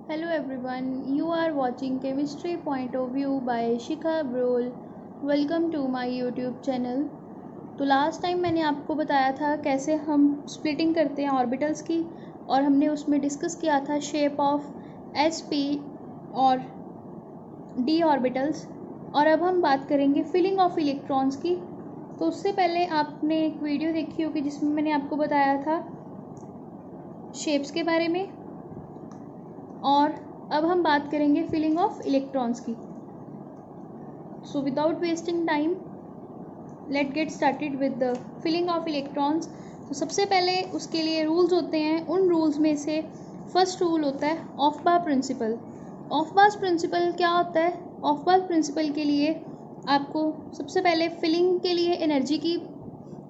Hello everyone, you are watching Chemistry Point of View by Shikha Brol. Welcome to my YouTube channel. तो last time मैंने आपको बताया था कैसे हम स्प्लिटिंग करते हैं ऑर्बिटल्स की और हमने उसमें डिस्कस किया था शेप ऑफ sp और d ऑर्बिटल्स। और अब हम बात करेंगे फिलिंग ऑफ इलेक्ट्रॉन्स की। तो उससे पहले आपने एक वीडियो देखी होगी जिसमें मैंने आपको बताया था शेप्स के बारे में, और अब हम बात करेंगे फिलिंग ऑफ इलेक्ट्रॉन्स की। So without wasting time let get started with the filling of electrons. तो सबसे पहले उसके लिए रूल्स होते हैं। उन रूल्स में से फर्स्ट रूल होता है Aufbau principle. Aufbau principle क्या होता है? ऑफ बार प्रिंसिपल के लिए आपको सबसे पहले फिलिंग के लिए एनर्जी की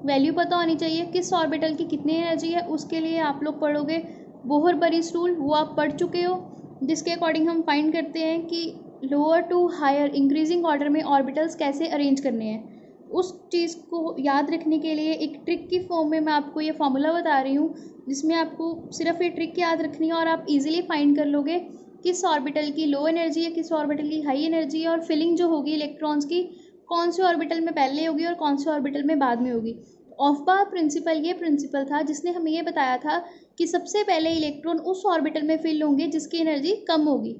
वैल्यू पता होनी चाहिए, किस ऑर्बिटल की कितनी एनर्जी है। उसके लिए आप लोग पढ़ोगे बोहर-बरीस रूल, वो आप पढ़ चुके हो, जिसके अकॉर्डिंग हम फाइंड करते हैं कि lower to higher increasing order में ऑर्बिटल्स कैसे अरेंज करने हैं। उस चीज़ को याद रखने के लिए एक ट्रिक की फॉर्म में मैं आपको ये फार्मूला बता रही हूँ, जिसमें आपको सिर्फ ये ट्रिक याद रखनी है और आप इजीली फाइंड कर लोगे किस ऑर्बिटल की लो एनर्जी है, किस ऑर्बिटल की हाई एनर्जी है, और फिलिंग जो होगी इलेक्ट्रॉन्स की कौन से ऑर्बिटल में पहले होगी और कौन से ऑर्बिटल में बाद में होगी। ऑफ बार प्रिंसिपल ये प्रिंसिपल था जिसने हमें ये बताया था कि सबसे पहले इलेक्ट्रॉन उस ऑर्बिटल में फिल होंगे जिसकी एनर्जी कम होगी।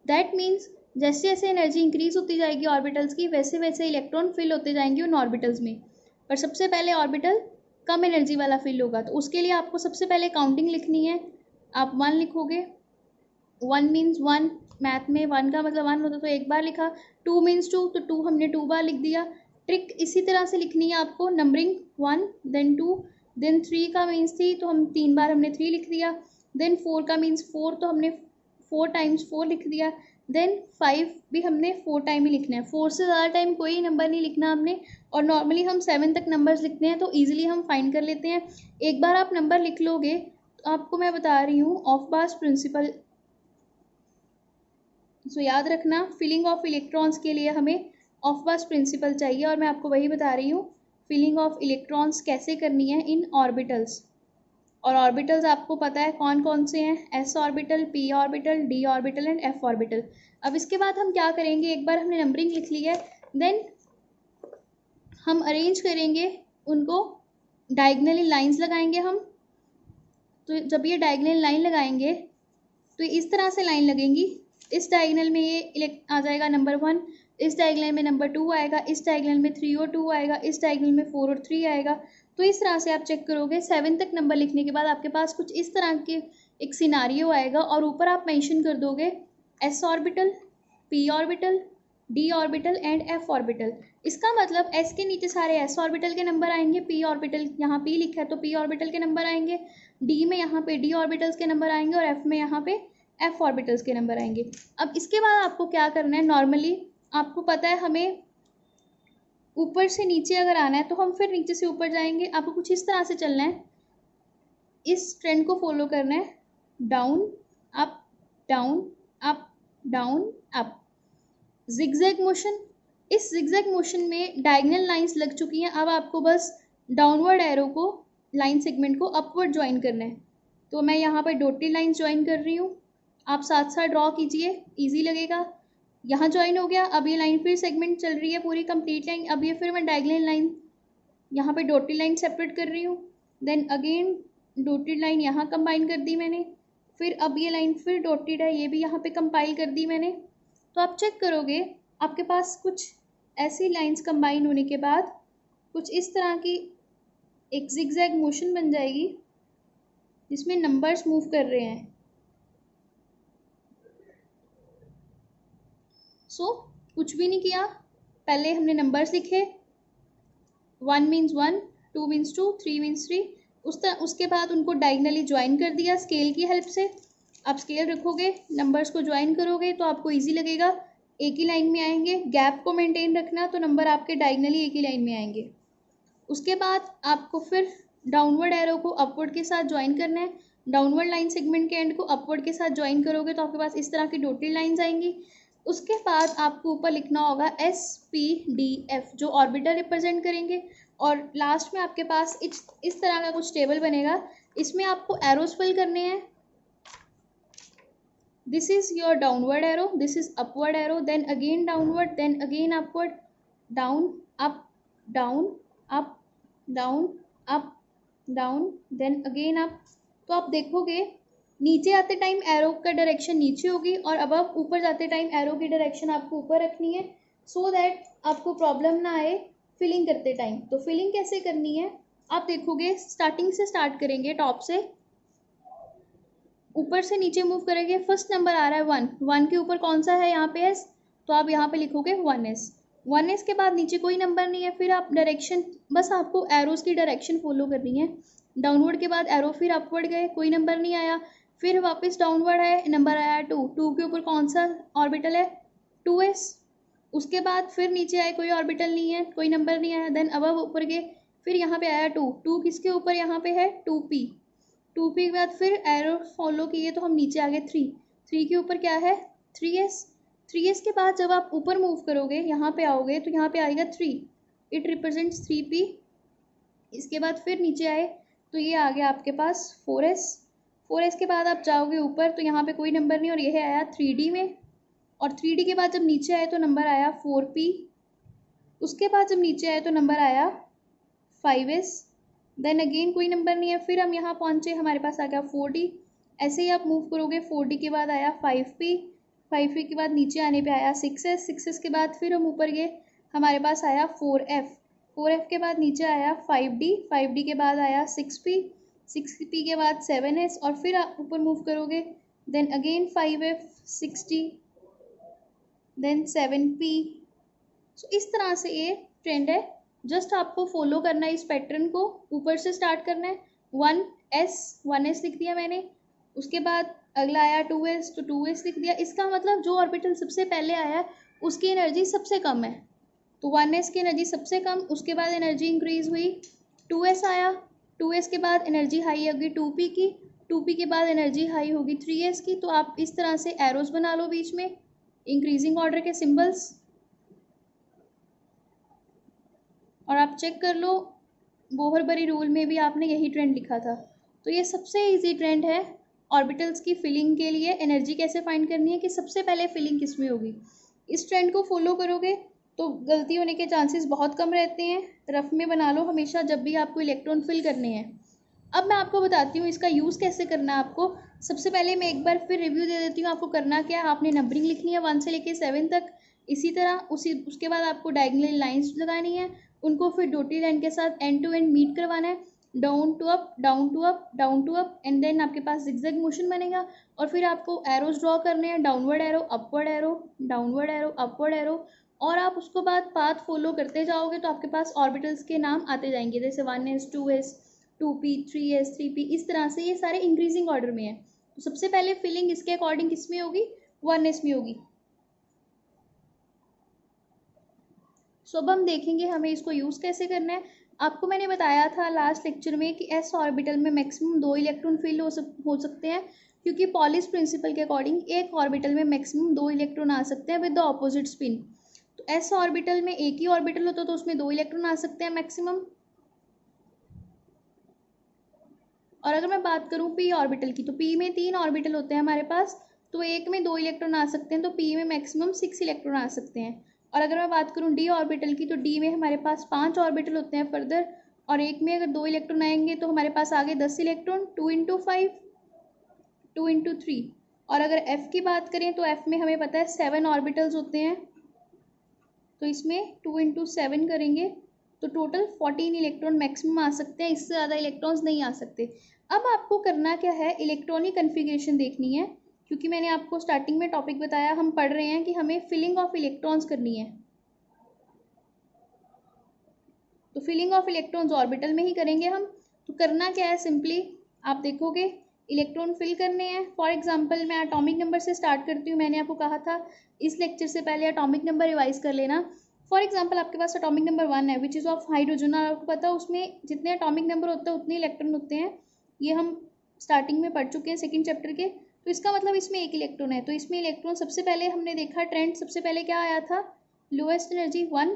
दैट मीन्स जैसे जैसे एनर्जी इंक्रीज होती जाएगी ऑर्बिटल्स की, वैसे वैसे इलेक्ट्रॉन फिल होते जाएंगे उन ऑर्बिटल्स में। पर सबसे पहले ऑर्बिटल कम एनर्जी वाला फिल होगा, तो उसके लिए आपको सबसे पहले काउंटिंग लिखनी है। आप 1 लिखोगे। 1 मीन्स 1, मैथ में 1 का मतलब 1 होता तो एक बार लिखा। 2 मीन्स 2, तो 2 हमने 2 बार लिख दिया। ट्रिक इसी तरह से लिखनी है आपको, नंबरिंग 1 देन 2 देन 3 का मीन्स 3, तो हम 3 बार हमने 3 लिख दिया। देन 4 का मीन्स 4, तो हमने 4 टाइम्स 4 लिख दिया। देन 5 भी हमने 4 टाइम ही लिखना है, 4 से ज़्यादा टाइम कोई नंबर नहीं लिखना हमने। और नॉर्मली हम 7 तक नंबर्स लिखते हैं तो ईजिली हम फाइंड कर लेते हैं। एक बार आप नंबर लिख लोगे तो आपको मैं बता रही हूँ ऑफ बार्स प्रिंसिपल। सो याद रखना, फिलिंग ऑफ इलेक्ट्रॉन्स के लिए हमें ऑफ बार्स प्रिंसिपल चाहिए, और मैं आपको वही बता रही हूँ फिलिंग ऑफ इलेक्ट्रॉन्स कैसे करनी है इन ऑर्बिटल्स। और ऑर्बिटल्स आपको पता है कौन कौन से हैं, S orbital, P orbital, D orbital and F orbital. अब इसके बाद हम क्या करेंगे, एक बार हमने नंबरिंग लिख ली है, देन हम अरेंज करेंगे उनको, डायगनली लाइंस लगाएंगे हम। तो जब ये डायगनल लाइन लगाएंगे तो इस तरह से लाइन लगेंगी। इस डायगनल में ये आ जाएगा नंबर 1, इस डायगनल में नंबर 2 आएगा, इस डायगनल में 3 और 2 आएगा, इस डायगनल में 4 और 3 आएगा। तो इस तरह से आप चेक करोगे 7 तक नंबर लिखने के बाद आपके पास कुछ इस तरह के एक सिनारियो आएगा, और ऊपर आप मेंशन कर दोगे S orbital, P orbital, D orbital and F orbital. इसका मतलब एस के नीचे सारे एस ऑर्बिटल के नंबर आएंगे, पी ऑर्बिटल यहाँ पी लिखा है तो पी ऑर्बिटल के नंबर आएंगे, डी में यहाँ पे डी ऑर्बिटल्स के नंबर आएंगे, और एफ में यहाँ पे एफ ऑर्बिटल्स के नंबर आएंगे। अब इसके बाद आपको क्या करना है, नॉर्मली आपको पता है हमें ऊपर से नीचे अगर आना है तो हम फिर नीचे से ऊपर जाएंगे। आपको कुछ इस तरह से चलना है, इस ट्रेंड को फॉलो करना है, down up down up down up, zigzag motion. इस जिगजैग मोशन में डायगोनल लाइंस लग चुकी हैं, अब आपको बस डाउनवर्ड एरो को, लाइन सेगमेंट को अपवर्ड ज्वाइन करना है। तो मैं यहाँ पर डॉटेड लाइंस ज्वाइन कर रही हूँ, आप साथ साथ ड्रॉ कीजिए, इजी लगेगा। यहाँ ज्वाइन हो गया, अब ये लाइन फिर सेगमेंट चल रही है पूरी कंप्लीट लाइन। अब ये फिर मैं डायगोनल लाइन यहाँ पे डॉटेड लाइन सेपरेट कर रही हूँ, देन अगेन डॉटेड लाइन यहाँ कंबाइन कर दी मैंने, फिर अब ये लाइन फिर डॉटेड है, ये भी यहाँ पे कंपाइल कर दी मैंने। तो आप चेक करोगे आपके पास कुछ ऐसी लाइंस कंबाइन होने के बाद कुछ इस तरह की एक जिगजैग मोशन बन जाएगी जिसमें नंबर्स मूव कर रहे हैं। सो कुछ भी नहीं किया, पहले हमने नंबर्स लिखे, 1 मीन्स 1, 2 मीन्स 2, 3 मीन्स 3। उसके बाद उनको डायगनली ज्वाइन कर दिया स्केल की हेल्प से। आप स्केल रखोगे, नंबर्स को ज्वाइन करोगे तो आपको इजी लगेगा, एक ही लाइन में आएंगे। गैप को मेंटेन रखना, तो नंबर आपके डायगनली एक ही लाइन में आएंगे। उसके बाद आपको फिर डाउनवर्ड एरो को अपवर्ड के साथ ज्वाइन करना है, डाउनवर्ड लाइन सेगमेंट के एंड को अपवर्ड के साथ ज्वाइन करोगे तो आपके पास इस तरह की डॉटेड लाइंस आएंगी। उसके बाद आपको ऊपर लिखना होगा एस पी डी एफ, जो ऑर्बिटल रिप्रेजेंट करेंगे, और लास्ट में आपके पास इस तरह का कुछ टेबल बनेगा, इसमें आपको एरोस फिल करने हैं। This is your downward arrow, this is upward arrow, then again downward, then again upward, down, up, down, up, down, up, down, then again up. तो आप देखोगे नीचे आते टाइम एरो का डायरेक्शन नीचे होगी और अबव ऊपर जाते टाइम एरो की डायरेक्शन आपको ऊपर रखनी है, सो दैट आपको प्रॉब्लम ना आए फिलिंग करते टाइम। तो फिलिंग कैसे करनी है आप देखोगे, स्टार्टिंग से स्टार्ट करेंगे, टॉप से ऊपर से नीचे मूव करेंगे। फर्स्ट नंबर आ रहा है 1, 1 के ऊपर कौन सा है यहाँ पे एस, तो आप यहाँ पे लिखोगे 1s। 1s के बाद नीचे कोई नंबर नहीं है, फिर आप डायरेक्शन, बस आपको एरोस की डायरेक्शन फॉलो करनी है। डाउनवर्ड के बाद एरो, फिर अपवर्ड गए, कोई नंबर नहीं आया, फिर वापस डाउनवर्ड है, नंबर आया 2, 2 के ऊपर कौन सा ऑर्बिटल है 2s। उसके बाद फिर नीचे आए, कोई ऑर्बिटल नहीं है, कोई नंबर नहीं आया, देन अबव ऊपर गए, फिर यहाँ पे आया 2, 2 किसके ऊपर यहाँ पे है 2p, 2p के बाद फिर एरो फॉलो किए तो हम नीचे आ गए 3, 3 के ऊपर क्या है 3s। 3s के बाद जब आप ऊपर मूव करोगे, यहाँ पे आओगे तो यहाँ पे आएगा 3, इट रिप्रेजेंट्स 3p। इसके बाद फिर नीचे आए तो ये आ गया आपके पास 4s। 4s के बाद आप जाओगे ऊपर तो यहाँ पे कोई नंबर नहीं और यह आया 3d में, और 3d के बाद जब नीचे आए तो नंबर आया 4p। उसके बाद जब नीचे आए तो नंबर आया 5s, देन अगेन कोई नंबर नहीं है, फिर हम यहाँ पहुँचे, हमारे पास आ गया 4d। ऐसे ही आप मूव करोगे, 4d के बाद आया 5p, 5p के बाद नीचे आने पे आया 6s, 6s के बाद फिर हम ऊपर गए, हमारे पास आया 4f, 4f के बाद नीचे आया 5d, 5d के बाद आया 6p, 6p के बाद 7s, और फिर आप ऊपर मूव करोगे, then again 5f, 6d, then 7p। सो इस तरह से ये ट्रेंड है, जस्ट आपको फॉलो करना है इस पैटर्न को, ऊपर से स्टार्ट करना है। 1s लिख दिया मैंने, उसके बाद अगला आया 2s, तो 2s लिख दिया। इसका मतलब जो ऑर्बिटल सबसे पहले आया उसकी एनर्जी सबसे कम है, तो 1s की एनर्जी सबसे कम, उसके बाद एनर्जी इंक्रीज हुई, 2s आया, 2s के बाद एनर्जी हाई होगी 2p की, 2p के बाद एनर्जी हाई होगी 3s की। तो आप इस तरह से एरोज बना लो बीच में, इंक्रीजिंग ऑर्डर के सिंबल्स, और आप चेक कर लो बोहरबरी रूल में भी आपने यही ट्रेंड लिखा था। तो ये सबसे इजी ट्रेंड है ऑर्बिटल्स की फिलिंग के लिए। एनर्जी कैसे फाइंड करनी है कि सबसे पहले फिलिंग किस में होगी, इस ट्रेंड को फॉलो करोगे तो गलती होने के चांसेस बहुत कम रहते हैं। रफ में बना लो हमेशा जब भी आपको इलेक्ट्रॉन फिल करने हैं। अब मैं आपको बताती हूँ इसका यूज़ कैसे करना है आपको। सबसे पहले मैं एक बार फिर रिव्यू दे देती हूँ आपको करना क्या है। आपने नंबरिंग लिखनी है 1 से लेकर 7 तक, इसी तरह उसके बाद आपको डायगोनल लाइंस लगानी है, उनको फिर डॉटेड लाइन के साथ एंड टू एंड मीट करवाना है, down to up, down to up, down to up, and then आपके पास जिगजैग मोशन बनेगा। और फिर आपको एरोज ड्रॉ करने हैं, downward arrow, upward arrow, downward arrow, upward arrow, और आप उसको बाद पाथ फॉलो करते जाओगे तो आपके पास ऑर्बिटल्स के नाम आते जाएंगे, जैसे 1s, 2s, 2p, 3s, 3p, इस तरह से ये सारे इंक्रीजिंग ऑर्डर में है। तो सबसे पहले फिलिंग इसके अकॉर्डिंग किस में होगी 1s में होगी। सो अब हम देखेंगे हमें इसको यूज़ कैसे करना है। आपको मैंने बताया था लास्ट लेक्चर में कि एस ऑर्बिटल में मैक्सिमम 2 इलेक्ट्रॉन फिल हो सकते हैं, क्योंकि पॉलिस प्रिंसिपल के अकॉर्डिंग एक ऑर्बिटल में मैक्सिमम 2 इलेक्ट्रॉन आ सकते हैं विद द ऑपोजिट स्पिन। तो एस ऑर्बिटल में एक ही ऑर्बिटल होता है तो उसमें 2 इलेक्ट्रॉन आ सकते हैं मैक्सिमम। और अगर मैं बात करूँ पी ऑर्बिटल की, तो पी में 3 ऑर्बिटल होते हैं हमारे पास, तो एक में 2 इलेक्ट्रॉन आ सकते हैं, तो पी में मैक्सिमम 6 इलेक्ट्रॉन आ सकते हैं। और अगर मैं बात करूँ डी ऑर्बिटल की, तो डी में हमारे पास 5 ऑर्बिटल होते हैं फर्दर, और एक में अगर 2 इलेक्ट्रॉन आएंगे तो हमारे पास आगे 10 इलेक्ट्रॉन, 2 इंटू 5, 2 इंटू 3। और अगर एफ की बात करें तो एफ में हमें पता है 7 ऑर्बिटल्स होते हैं, तो इसमें 2 इंटू 7 करेंगे तो टोटल 14 इलेक्ट्रॉन मैक्सिमम आ सकते हैं, इससे ज़्यादा इलेक्ट्रॉन्स नहीं आ सकते। अब आपको करना क्या है, इलेक्ट्रॉनिक कन्फिग्रेशन देखनी है, क्योंकि मैंने आपको स्टार्टिंग में टॉपिक बताया, हम पढ़ रहे हैं कि हमें फिलिंग ऑफ इलेक्ट्रॉन्स करनी है। तो फिलिंग ऑफ इलेक्ट्रॉन्स ऑर्बिटल में ही करेंगे हम। तो करना क्या है, सिंपली आप देखोगे इलेक्ट्रॉन फिल करने हैं। फॉर एग्जांपल मैं एटॉमिक नंबर से स्टार्ट करती हूँ, मैंने आपको कहा था इस लेक्चर से पहले एटॉमिक नंबर रिवाइज कर लेना। फॉर एग्जांपल आपके पास एटॉमिक नंबर 1 है विच इज़ ऑफ हाइड्रोजन, और आपको पता है उसमें जितने एटॉमिक नंबर होते हैं उतने इलेक्ट्रॉन होते हैं, ये हम स्टार्टिंग में पढ़ चुके हैं सेकेंड चैप्टर के। तो इसका मतलब इसमें एक इलेक्ट्रॉन है, तो इसमें इलेक्ट्रॉन सबसे पहले हमने देखा ट्रेंड, सबसे पहले क्या आया था लोएस्ट एनर्जी 1,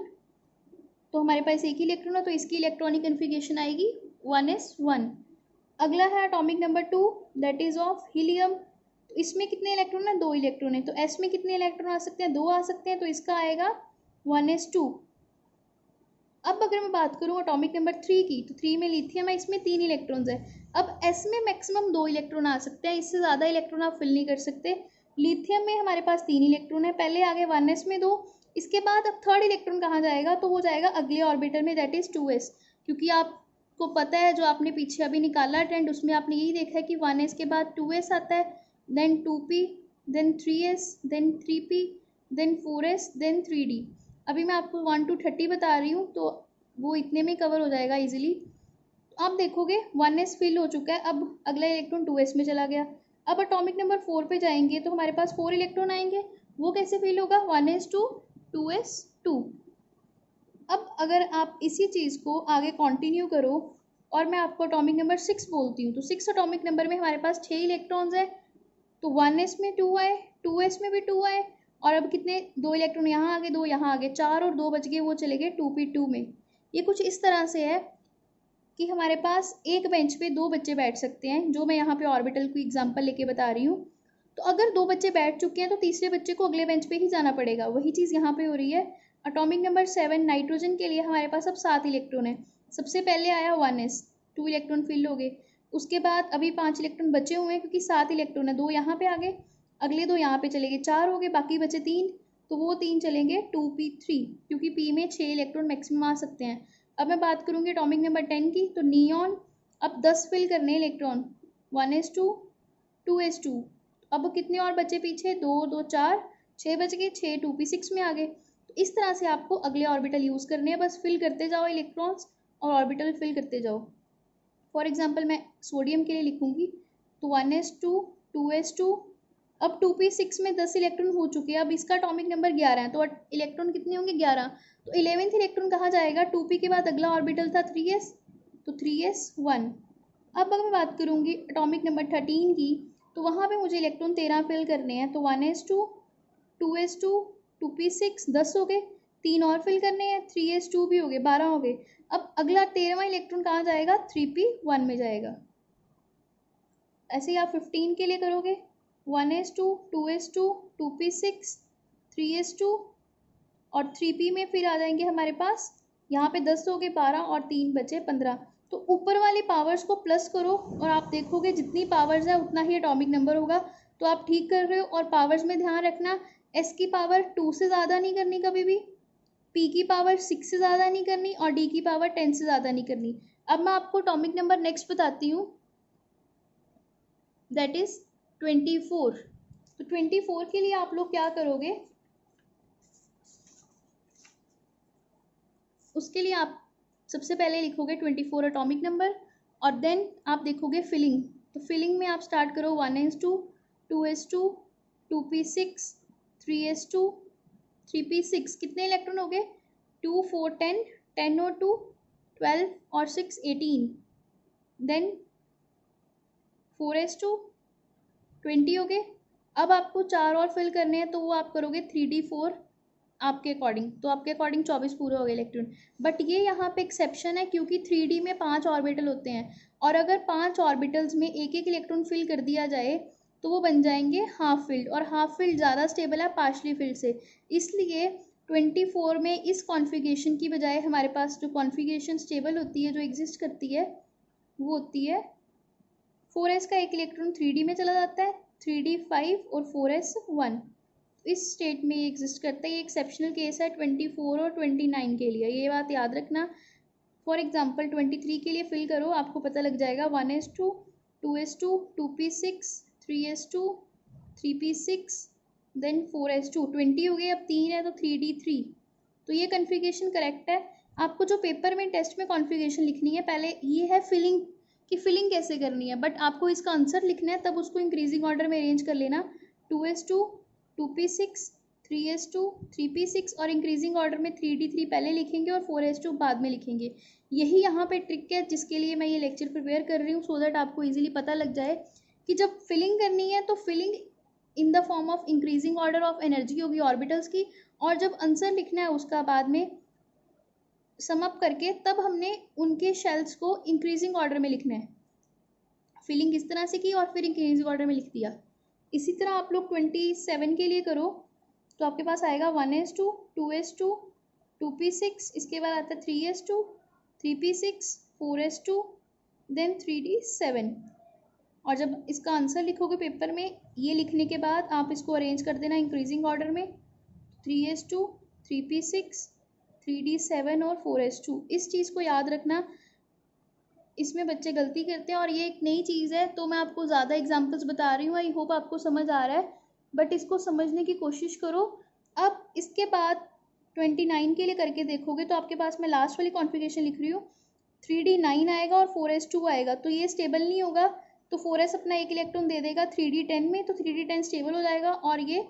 तो हमारे पास एक ही इलेक्ट्रॉन है तो इसकी इलेक्ट्रॉनिक कन्फिग्रेशन आएगी 1s1। अगला है atomic number 2 that is of helium, तो इसमें कितने इलेक्ट्रॉन है, 2 इलेक्ट्रॉन है। तो एस में कितने इलेक्ट्रॉन आ सकते हैं, 2 आ सकते हैं, तो इसका आएगा 1s2। अब अगर मैं बात करूँ एटॉमिक नंबर 3 की, तो 3 में लिथियम है, इसमें 3 इलेक्ट्रॉन्स है। अब एस में मैक्सिमम 2 इलेक्ट्रॉन आ सकते हैं, इससे ज़्यादा इलेक्ट्रॉन आप फिल नहीं कर सकते। लिथियम में हमारे पास 3 इलेक्ट्रॉन है, पहले आ गए 1s में 2, इसके बाद अब थर्ड इलेक्ट्रॉन कहाँ जाएगा, तो वो जाएगा अगले ऑर्बिटल में, दैट इज 2s। क्योंकि आपको पता है जो आपने पीछे अभी निकाला ट्रेंड, उसमें आपने यही देखा है कि 1s के बाद 2s आता है, then 2p, then 3s, then 3p, then 4s, then 3d। अभी मैं आपको 1 to 30 बता रही हूँ, तो वो इतने में कवर हो जाएगा इजीली। तो आप देखोगे 1s फिल हो चुका है, अब अगला इलेक्ट्रॉन 2s में चला गया। अब एटॉमिक नंबर 4 पे जाएंगे तो हमारे पास 4 इलेक्ट्रॉन आएंगे, वो कैसे फिल होगा, 1s2 2s2। अब अगर आप इसी चीज़ को आगे कंटिन्यू करो और मैं आपको एटॉमिक नंबर 6 बोलती हूँ, तो 6 एटॉमिक नंबर में हमारे पास 6 इलेक्ट्रॉन्स है, तो 1s में 2 आए, 2s में भी 2 आए, और अब कितने, 2 इलेक्ट्रॉन यहाँ आगे, 2 यहाँ आगे, 4 और 2 बच गए, वो चले गए 2p2 में। ये कुछ इस तरह से है कि हमारे पास एक बेंच पे 2 बच्चे बैठ सकते हैं, जो मैं यहाँ पे ऑर्बिटल की एग्जांपल लेके बता रही हूँ। तो अगर 2 बच्चे बैठ चुके हैं तो तीसरे बच्चे को अगले बेंच पे ही जाना पड़ेगा, वही चीज़ यहाँ पे हो रही है। एटॉमिक नंबर 7 नाइट्रोजन के लिए हमारे पास अब 7 इलेक्ट्रॉन है। सबसे पहले आया 1s, 2 इलेक्ट्रॉन फिल हो गए, उसके बाद अभी 5 इलेक्ट्रॉन बचे हुए हैं, क्योंकि 7 इलेक्ट्रॉन है, 2 यहाँ पे आ गए, अगले 2 यहाँ पे चले गए, 4 हो गए, बाकी बचे 3, तो वो 3 चलेंगे 2p3, क्योंकि p में 6 इलेक्ट्रॉन मैक्सिमम आ सकते हैं। अब मैं बात करूँगी एटॉमिक नंबर 10 की, तो नियॉन अब 10 फिल करने इलेक्ट्रॉन, 1s2 2s2। अब कितने और बचे पीछे, 2 2 4, 6 बच गए, 6 2p6 में आ गए। तो इस तरह से आपको अगले ऑर्बिटल यूज़ करने हैं, बस फिल करते जाओ इलेक्ट्रॉन्स और ऑर्बिटल फिल करते जाओ। फॉर एग्जाम्पल मैं सोडियम के लिए लिखूँगी, तो 1s2 2s2, अब 2p6 में 10 इलेक्ट्रॉन हो चुके हैं, अब इसका एटॉमिक नंबर 11 है, तो इलेक्ट्रॉन कितने होंगे, 11। तो 11th इलेक्ट्रॉन कहाँ जाएगा, 2p के बाद अगला ऑर्बिटल था 3s, तो 3s1। अब अगर मैं बात करूँगी एटॉमिक नंबर 13 की, तो वहाँ पे मुझे इलेक्ट्रॉन 13 फिल करने हैं, तो 1s2 2s2 2p6 10 हो गए, 3 और फिल करने हैं, 3s2 भी हो गए, 12 हो गए। अब अगला 13वां इलेक्ट्रॉन कहाँ जाएगा, 3p1 में जाएगा। ऐसे ही आप 15 के लिए करोगे, 1s2 2s2 2p6 3s2 और 3p में फिर आ जाएंगे हमारे पास, यहाँ पे 10 हो गए, 12 और 3 बचे 15। तो ऊपर वाली पावर्स को प्लस करो और आप देखोगे जितनी पावर्स है उतना ही एटॉमिक नंबर होगा। तो आप ठीक कर रहे हो, और पावर्स में ध्यान रखना, s की पावर 2 से ज़्यादा नहीं करनी कभी भी, p की पावर 6 से ज़्यादा नहीं करनी, और d की पावर 10 से ज़्यादा नहीं करनी। अब मैं आपको एटॉमिक नंबर नेक्स्ट बताती हूँ, दैट इज 24। तो 24 के लिए आप लोग क्या करोगे, उसके लिए आप सबसे पहले लिखोगे 24 एटॉमिक नंबर, और देन आप देखोगे फिलिंग। तो फिलिंग में आप स्टार्ट करो 1s2 2s2 2p6 3s2 3p6, कितने इलेक्ट्रॉन हो गए, 2 4 10, 10 और 2 12 और 6 18, देन 4s2 20 हो गए। अब आपको 4 और फिल करने हैं, तो वो आप करोगे 3d4 आपके अकॉर्डिंग, तो आपके अकॉर्डिंग 24 पूरे हो गए इलेक्ट्रॉन। बट ये यहाँ पे एक्सेप्शन है, क्योंकि 3D में 5 ऑर्बिटल होते हैं, और अगर 5 ऑर्बिटल्स में एक एक इलेक्ट्रॉन फिल कर दिया जाए तो वो बन जाएंगे हाफ फिल्ड, और हाफ फिल्ड ज़्यादा स्टेबल है पार्शली फिल्ड से। इसलिए 24 में इस कॉन्फ़िगरेशन की बजाय हमारे पास जो कॉन्फ़िगरेशन स्टेबल होती है, जो एग्जिस्ट करती है, वो होती है 4s का एक इलेक्ट्रॉन 3D में चला जाता है, 3d5 और 4s1 इस स्टेट में ये एग्जिस्ट करता है। ये एक्सेप्शनल केस है 24 और 29 के लिए, ये बात याद रखना। फॉर एग्जांपल 23 के लिए फिल करो, आपको पता लग जाएगा 1s2 2s2 2p6 3s2 3p6 then 4s2 20 हो गए, अब 3 है तो 3d3। तो ये कन्फिगरेशन करेक्ट है। आपको जो पेपर में टेस्ट में कॉन्फ़िगरेशन लिखनी है, पहले ये है फिलिंग कि फिलिंग कैसे करनी है, बट आपको इसका आंसर लिखना है, तब उसको इंक्रीजिंग ऑर्डर में अरेंज कर लेना, 2s2 2p6 3s2 3p6, और इंक्रीजिंग ऑर्डर में 3d3 पहले लिखेंगे और 4s2 बाद में लिखेंगे। यही यहाँ पे ट्रिक है जिसके लिए मैं ये लेक्चर प्रिपेयर कर रही हूँ, सो दैट आपको इजीली पता लग जाए कि जब फिलिंग करनी है तो filling in the form of increasing order of energy होगी ऑर्बिटल्स की, और जब आंसर लिखना है उसका बाद में सम अप करके, तब हमने उनके शेल्स को इंक्रीजिंग ऑर्डर में लिखना है। फिलिंग इस तरह से की और फिर इंक्रीजिंग ऑर्डर में लिख दिया। इसी तरह आप लोग 27 के लिए करो तो आपके पास आएगा 1s2, 2s2, 2p6, इसके बाद आता है 3s2, 3p6, 4s2, then 3d7। और जब इसका आंसर लिखोगे पेपर में, ये लिखने के बाद आप इसको अरेंज कर देना इंक्रीजिंग ऑर्डर में, 3s2, 3p6, 3d7 और 4s2। इस चीज़ को याद रखना, इसमें बच्चे गलती करते हैं और ये एक नई चीज़ है तो मैं आपको ज़्यादा एग्जांपल्स बता रही हूँ। आई होप आपको समझ आ रहा है, बट इसको समझने की कोशिश करो। अब इसके बाद 29 के लिए करके देखोगे तो आपके पास मैं लास्ट वाली कॉन्फ़िगरेशन लिख रही हूँ, 3d9 आएगा और 4s2 आएगा, तो ये स्टेबल नहीं होगा, तो 4s अपना एक इलेक्ट्रॉन दे देगा 3d10 में, तो 3d10 स्टेबल हो जाएगा और ये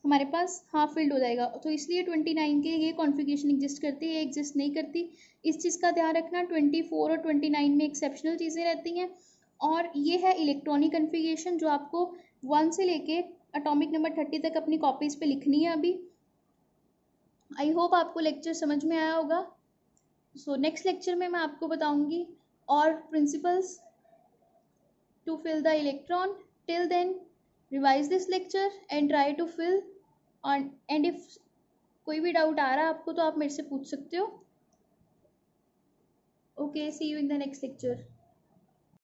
हमारे पास हाफ फिल्ड हो जाएगा। तो इसलिए 29 के ये कॉन्फ़िगरेशन एग्जिस्ट करती है, ये एग्जिस्ट नहीं करती। इस चीज़ का ध्यान रखना, 24 और 29 में एक्सेप्शनल चीज़ें रहती हैं। और ये है इलेक्ट्रॉनिक कन्फिगरेशन जो आपको 1 से लेके एटॉमिक नंबर 30 तक अपनी कॉपीज़ पे लिखनी है अभी। आई होप आपको लेक्चर समझ में आया होगा। सो नेक्स्ट लेक्चर में मैं आपको बताऊंगी और principles to fill the electron. Till then, revise this lecture and try to fill on, and if कोई भी डाउट आ रहा है आपको तो आप मेरे से पूछ सकते हो। Okay, see you in the next lecture.